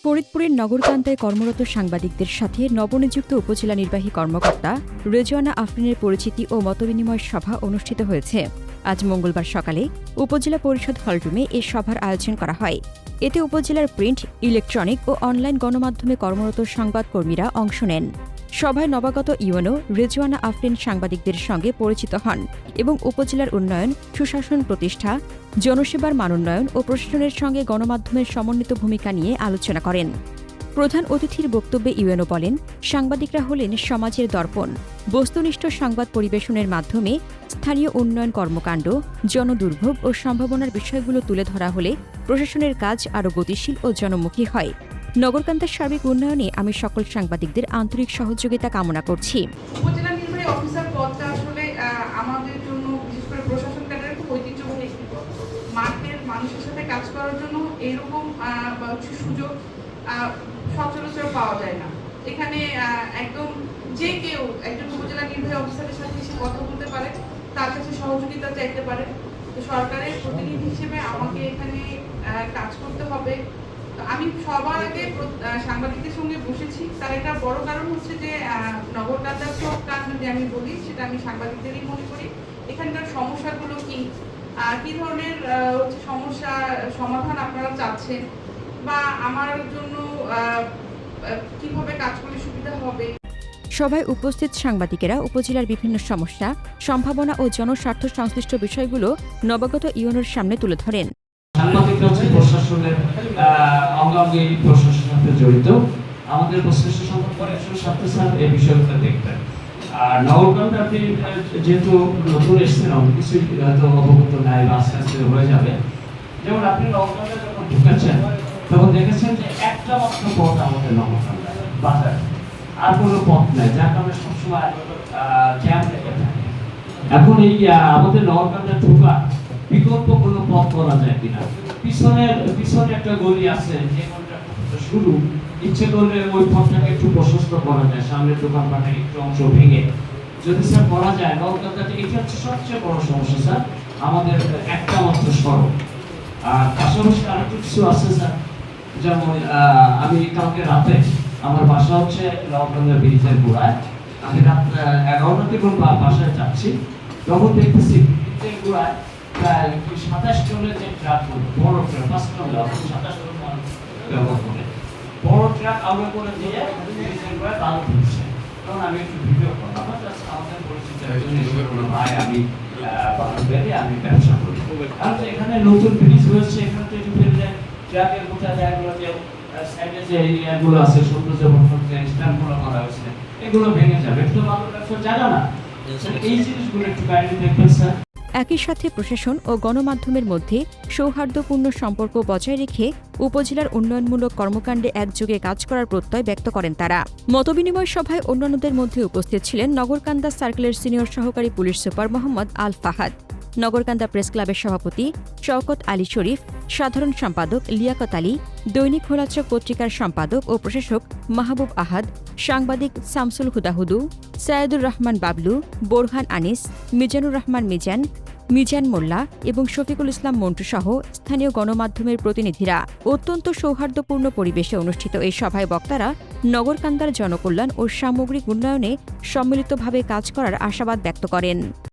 ফরিদপুরের নগরকান্দায় কর্মরত সাংবাদিকদের সাথে নবনিযুক্ত উপজেলা নির্বাহী কর্মকর্তা রেজওয়ানা আফরিনের পরিচিতি ও মতবিনিময় সভা অনুষ্ঠিত হয়েছে। আজ মঙ্গলবার সকালে উপজেলা পরিষদ হলরুমে এ সভার আয়োজন করা হয়। এতে উপজেলার প্রিন্ট, ইলেকট্রনিক ও অনলাইন গণমাধ্যমে কর্মরত সংবাদকর্মীরা অংশ নেন। সভায় নবাগত ইউএনও রেজওয়ানা আফরিন সাংবাদিকদের সঙ্গে পরিচিত হন এবং উপজেলার উন্নয়ন, সুশাসন প্রতিষ্ঠা, জনসেবার মানোন্নয়ন ও প্রশাসনের সঙ্গে গণমাধ্যমের সমন্বিত ভূমিকা নিয়ে আলোচনা করেন। প্রধান অতিথির বক্তব্যে ইউএনও বলেন, সাংবাদিকরা হলেন সমাজের দর্পণ। বস্তুনিষ্ঠ সংবাদ পরিবেশনের মাধ্যমে স্থানীয় উন্নয়ন কর্মকাণ্ড, জনদুর্ভোগ ও সম্ভাবনার বিষয়গুলো তুলে ধরা হলে প্রশাসনের কাজ আরও গতিশীল ও জনমুখী হয়। নগরকান্দার সার্বিক উন্নয়নে আমি সকল সাংবাদিকদের আন্তরিক সহযোগিতা কামনা করছি। উপজেলা নির্বাহী অফিসার পদটা আসলে আমাদের জন্য বিশেষ করে প্রশাসন ক্যাডারের খুব ঐতিহ্যবাহী একটি পদ। মাঠের মানুষের সাথে কাজ করার জন্য এরকম সুযোগ সচরাচর পাওয়া যায় না। এখানে একদম যে কেউ একজন উপজেলা নির্বাহী অফিসারের সাথে এসে কথা বলতে পারে, তার কাছে সহযোগিতা চাইতে পারে। তো সরকারের প্রতিনিধি হিসেবে আমাকে এখানে কাজ করতে হবে। আমি সবার আগে সাংবাদিকদের সঙ্গে বসেছি। তার একটা বড় কারণ হচ্ছে যে নগরকান্দার সব কাজ যদি আমি বলি, সেটা আমি সাংবাদিকদেরই মনে করি। এখানকার সমস্যাগুলো কি ধরনের সমস্যা সমাধান আপনারা চাচ্ছেন, বা আমার জন্য কিভাবে কাজ করলে সুবিধা হবে। সভায় উপস্থিত সাংবাদিকেরা উপজেলার বিভিন্ন সমস্যা, সম্ভাবনা ও জনস্বার্থ সংশ্লিষ্ট বিষয়গুলো নবাগত ইউএনওর সামনে তুলে ধরেন। সাংবাদিকরা হচ্ছে প্রশাসনের অঙ্গাঙ্গি প্রশাসনের সাথে জড়িত। আমাদের প্রশাসন সম্পর্কে স্বার্থে স্যার এই বিষয়গুলো দেখবেন। আর নগরকান্দা আপনি যেহেতু নতুন এসেছেন, অনেক কিছুই হয়তো অবগত নাই বা আস্তে আস্তে হয়ে যাবে। যেমন আপনি নগরকান্দা যখন ঢুকেছেন তখন দেখেছেন যে একটা মাত্র পথ আমাদের নগরকান্দা বাজার, আর কোনো পথ নেই, যার কারণে সবসময় জ্যাম লেগে থাকে। এখন এই আমাদের নগরকান্দা ঢোকা বিকল্প কোনো পথ করা যায় কিনা। পিছনে একটা গলি আছে, যে গলিটা শুরু, ইচ্ছে করলে ওই পথটাকে একটু প্রশস্ত করা যায়, সামনের দোকানপাটের একটু অংশ ভেঙে যদি স্যার করা যায়। নগরকান্দাতে এটা হচ্ছে সবচেয়ে বড় সমস্যা স্যার, আমাদের একটা মাত্র সড়ক। আর পাশাপাশি আরেকটু কিছু আছে স্যার, যেমন আমি কালকে রাতে, আমার বাসা হচ্ছে নগরকান্দা ব্রিজের গোড়ায়, আমি রাত 11টাতে কোন বাসায় যাচ্ছি, তখন দেখতেছি ব্রিজের গোড়ায় প্রায় 27 টনের যে ট্রাকগুলো, বড় ট্রাক, 5 টন 27 টন ব্যবহার করে বড় ট্রাক আউট করে দিয়ে ব্রিজের গোড়ায় বালু তুলছে। তখন আমি একটু ভিডিও করলাম, আমাদের পরিচিত একজন ভাই, আমি বালুবেরি, আমি ব্যবসা করি। কারণ এখানে নতুন ব্রিজ হয়েছে, এখানে তো একটু ফেললে ট্রাকের গোটা জায়গাগুলো যে সাইডে যে এরিয়াগুলো আছে, সৌন্দর্য বর্ধক যে স্ট্যান্ডগুলো করা হয়েছে, এগুলো ভেঙে যাবে। একটু বালুর ব্যবসা জায়গা না, এই জিনিসগুলো একটু কাইন্ডলি দেখবেন স্যার। একই সাথে প্রশাসন ও গণমাধ্যমের মধ্যে সৌহার্দ্যপূর্ণ সম্পর্ক বজায় রেখে উপজেলার উন্নয়নমূলক কর্মকাণ্ডে একযোগে কাজ করার প্রত্যয় ব্যক্ত করেন তারা। মতবিনিময় সভায় অন্যান্যদের মধ্যে উপস্থিত ছিলেন নগরকান্দা সার্কেলের সিনিয়র সহকারী পুলিশ সুপার মোহাম্মদ আল ফাহাদ, নগরকান্দা প্রেস ক্লাবের সভাপতি শওকত আলী শরীফ, সাধারণ সম্পাদক লিয়াকত আলী, দৈনিক হোলাচক পত্রিকার সম্পাদক ও প্রশাসক মাহবুব আহাদ, সাংবাদিক শামসুল হুদাহুদু, সায়েদুর রহমান বাবলু, বোরহান আনিস, মিজানুর রহমান মিজান মোল্লা এবং শফিকুল ইসলাম মন্টু সহ স্থানীয় গণমাধ্যমের প্রতিনিধিরা। অত্যন্ত সৌহার্দ্যপূর্ণ পরিবেশে অনুষ্ঠিত এই সভায় বক্তারা নগরকান্দার জনকল্যাণ ও সামগ্রিক উন্নয়নে সম্মিলিতভাবে কাজ করার আশাবাদ ব্যক্ত করেন।